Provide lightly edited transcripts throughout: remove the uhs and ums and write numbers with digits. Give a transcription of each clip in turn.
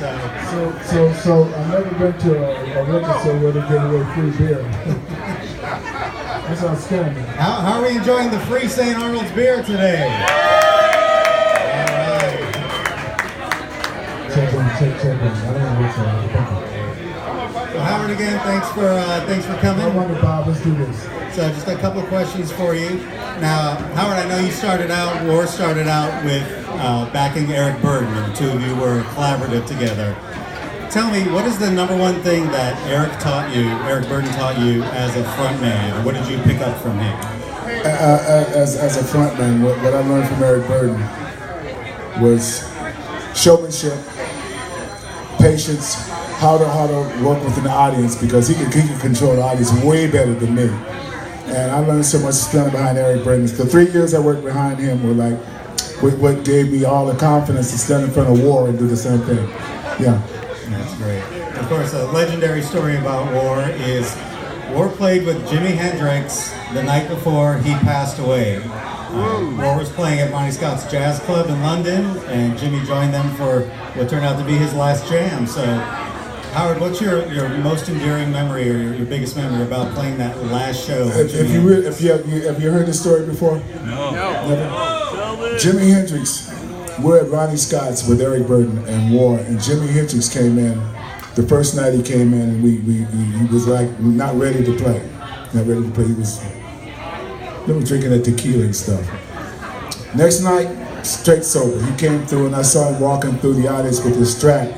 So I've never been to a record store where they give away free beer. That's outstanding. How are we enjoying the free St. Arnold's beer today? Check in. I don't know what's Well, Howard, again, thanks for coming. I wonder, Bob, let's do this. So just a couple of questions for you. Now, Howard, I know you started out with backing Eric Burdon, and the two of you were collaborative together. Tell me, what is the number one thing that Eric Burdon taught you as a frontman? What did you pick up from him? As a frontman, what I learned from Eric Burdon was showmanship, patience, how to work with an audience, because he can control the audience way better than me. And I learned so much standing behind Eric Burdon. The 3 years I worked behind him were like what gave me all the confidence to stand in front of War and do the same thing. Yeah. That's great. Of course, a legendary story about War is War played with Jimi Hendrix the night before he passed away. War was playing at Ronnie Scott's Jazz Club in London, and Jimi joined them for what turned out to be his last jam. So, Howard, what's your most enduring memory or your biggest memory about playing that last show? Have you heard this story before? No. Never? Jimi Hendrix, we're at Ronnie Scott's with Eric Burdon and War, and Jimi Hendrix came in. The first night he came in, and he was like not ready to play. Not ready to play. He was drinking that tequila and stuff. Next night, straight sober. He came through, and I saw him walking through the audience with his strap.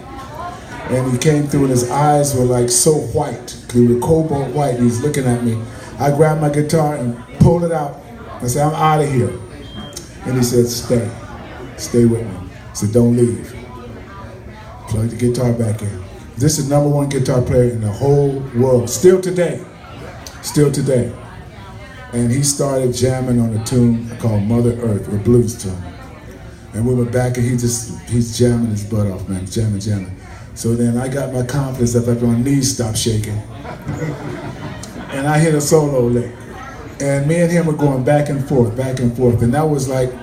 And he came through, and his eyes were like so white. They were cobalt white, and he's looking at me. I grabbed my guitar and pulled it out. I said, I'm out of here. And he said, stay with me. I said, don't leave. Plug the guitar back in. This is the #1 guitar player in the whole world, still today. And he started jamming on a tune called Mother Earth, a blues tune. And we were back, and he's jamming his butt off, man, jamming. So then I got my confidence up after my knees stopped shaking. And I hit a solo lick. And me and him were going back and forth. And that was like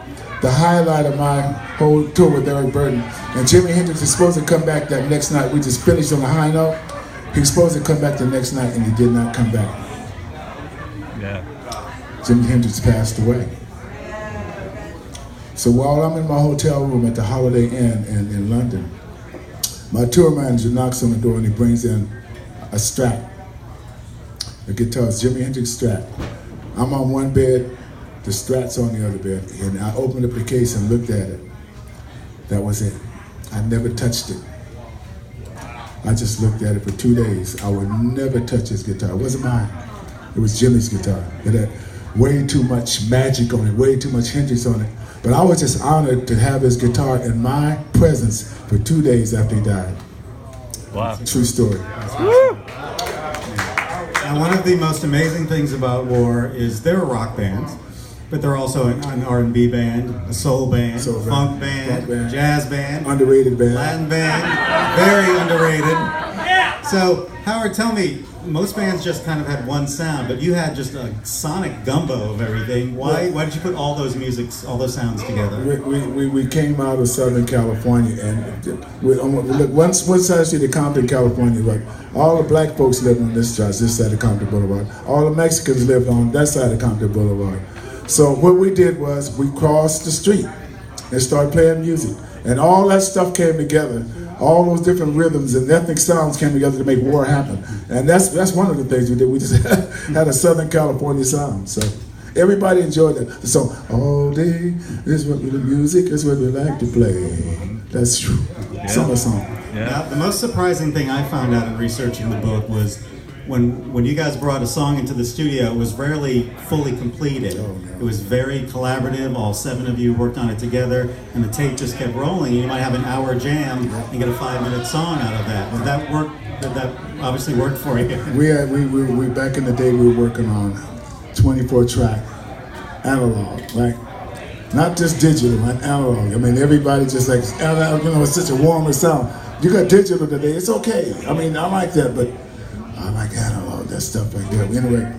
the highlight of my whole tour with Eric Burdon. And Jimi Hendrix was supposed to come back that next night. We just finished on a high note. He was supposed to come back the next night, and he did not come back. Yeah. Jimi Hendrix passed away. So while I'm in my hotel room at the Holiday Inn in London, my tour manager knocks on the door, and he brings in a strap, a guitar, Jimi Hendrix strap. I'm on one bed, the Strat's on the other bed, and I opened up the case and looked at it. That was it. I never touched it. I just looked at it for 2 days. I would never touch his guitar. It wasn't mine. It was Jimmy's guitar. It had way too much magic on it, way too much Hendrix on it. But I was just honored to have his guitar in my presence for 2 days after he died. Wow. True story. And one of the most amazing things about War is they're a rock band, but they're also an R&B band, a soul band, funk band, jazz band, underrated band, Latin band, very underrated. So, Howard, tell me, most bands just kind of had one sound, but you had just a sonic gumbo of everything. Why did you put all those sounds together? We came out of Southern California, and look, one side street of Compton, California, like all the black folks lived on this side of Compton Boulevard. All the Mexicans lived on that side of Compton Boulevard. So what we did was we crossed the street and started playing music, and all that stuff came together. All those different rhythms and ethnic sounds came together to make War happen. And that's one of the things we did. We just had a Southern California sound. So everybody enjoyed it. The song, all day, this is what the music is what we like to play. That's true. Yeah. Summer song. Yeah. Now, the most surprising thing I found out in researching the book was when you guys brought a song into the studio, it was rarely fully completed. Oh, no. It was very collaborative. All 7 of you worked on it together, and the tape just kept rolling. You might have an hour jam and get a 5-minute song out of that. Did that work? Did that obviously work for you? We back in the day we were working on 24-track analog, right? Not just digital, and analog. I mean, everybody just like, it's such a warmer sound. You got digital today, it's okay. I mean, I like that, but I like analog, that stuff like that. Anyway,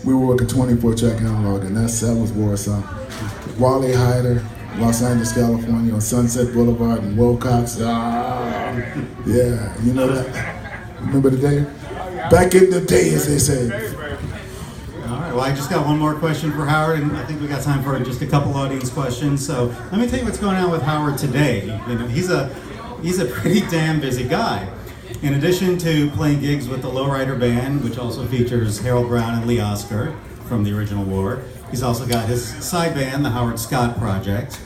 we were working 24-track analog, and that was War's song. Wally Hyder, Los Angeles, California, on Sunset Boulevard and Wilcox. Yeah, you know that? Remember the day? Back in the day, as they say. All right, well, I just got one more question for Howard, and I think we got time for just a couple audience questions. So let me tell you what's going on with Howard today. You know, he's a pretty damn busy guy. In addition to playing gigs with the Lowrider Band, which also features Harold Brown and Lee Oscar from the original War, he's also got his side band, the Howard Scott Project.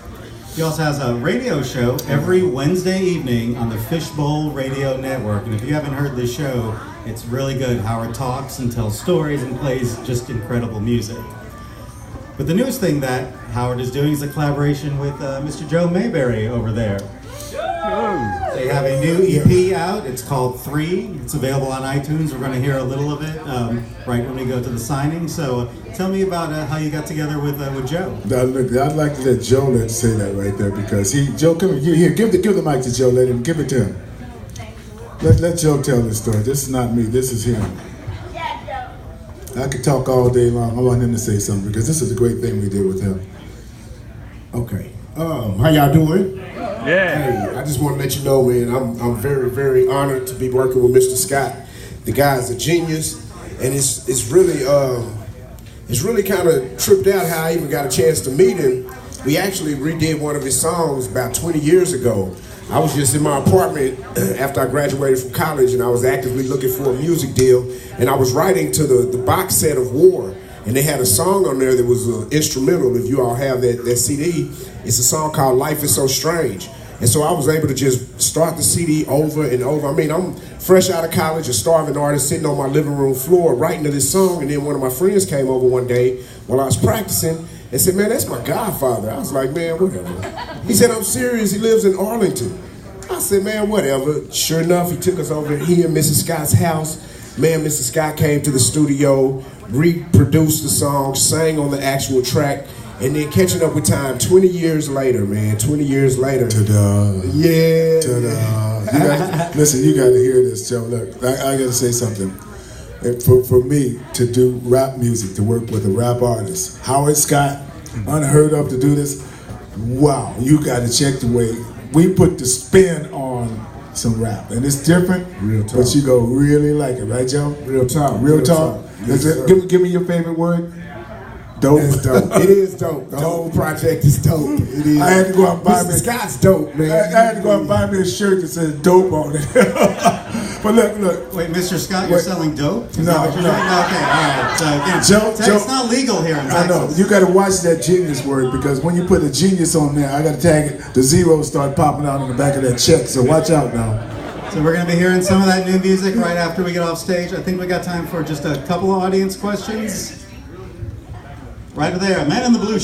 He also has a radio show every Wednesday evening on the Fishbowl Radio Network. And if you haven't heard this show, it's really good. Howard talks and tells stories and plays just incredible music. But the newest thing that Howard is doing is a collaboration with Mr. Joe Mayberry over there. They have a new EP out. It's called 3. It's available on iTunes. We're going to hear a little of it right when we go to the signing. So tell me about how you got together with Joe. Look, I'd like to let Joe say that right there because Joe, come here, give the mic to Joe. Let him give it to him. Let Joe tell this story. This is not me. This is him. I could talk all day long. I want him to say something because this is a great thing we did with him. Okay. How y'all doing? Yeah. Hey, I just want to let you know, man, I'm very, very honored to be working with Mr. Scott. The guy's a genius, and it's really kind of tripped out how I even got a chance to meet him. We actually redid one of his songs about 20 years ago. I was just in my apartment after I graduated from college, and I was actively looking for a music deal, and I was writing to the box set of War, and they had a song on there that was instrumental. If you all have that CD, it's a song called Life is So Strange. And so I was able to just start the CD over and over. I mean, I'm fresh out of college, a starving artist, sitting on my living room floor writing to this song, and then one of my friends came over one day while I was practicing and said, man, that's my godfather. I was like, man, whatever. He said, I'm serious, he lives in Arlington. I said, man, whatever. Sure enough, he took us over here, Mrs. Scott's house. Man, Mrs. Scott came to the studio, reproduced the song, sang on the actual track, and then catching up with time 20 years later, man, 20 years later. Ta-da. Yeah. Ta-da. Listen, you got to hear this, Joe. Look, I got to say something. For me to do rap music, to work with a rap artist, Howard Scott, unheard of to do this, wow, you got to check the way we put the spin on some rap. And it's different, Real talk. but you go really like it, right, Joe? Real talk. Real talk. Yes, Give me your favorite word. Dope. It's dope. It is dope. The whole project is dope. It is. I had to go out and buy me. Mr. Scott's dope, man. I had to go out and buy me a shirt that says dope on it. But look. Wait, Mr. Scott, you're selling dope? Is that what you're doing? Okay, all right. So again, Joe, it's not legal here in Texas. I know. You got to watch that genius word because when you put a genius on there, I got to tag it. The zeros start popping out on the back of that check. So watch out now. So we're going to be hearing some of that new music right after we get off stage. I think we got time for just a couple of audience questions. Right there, man in the blue shirt.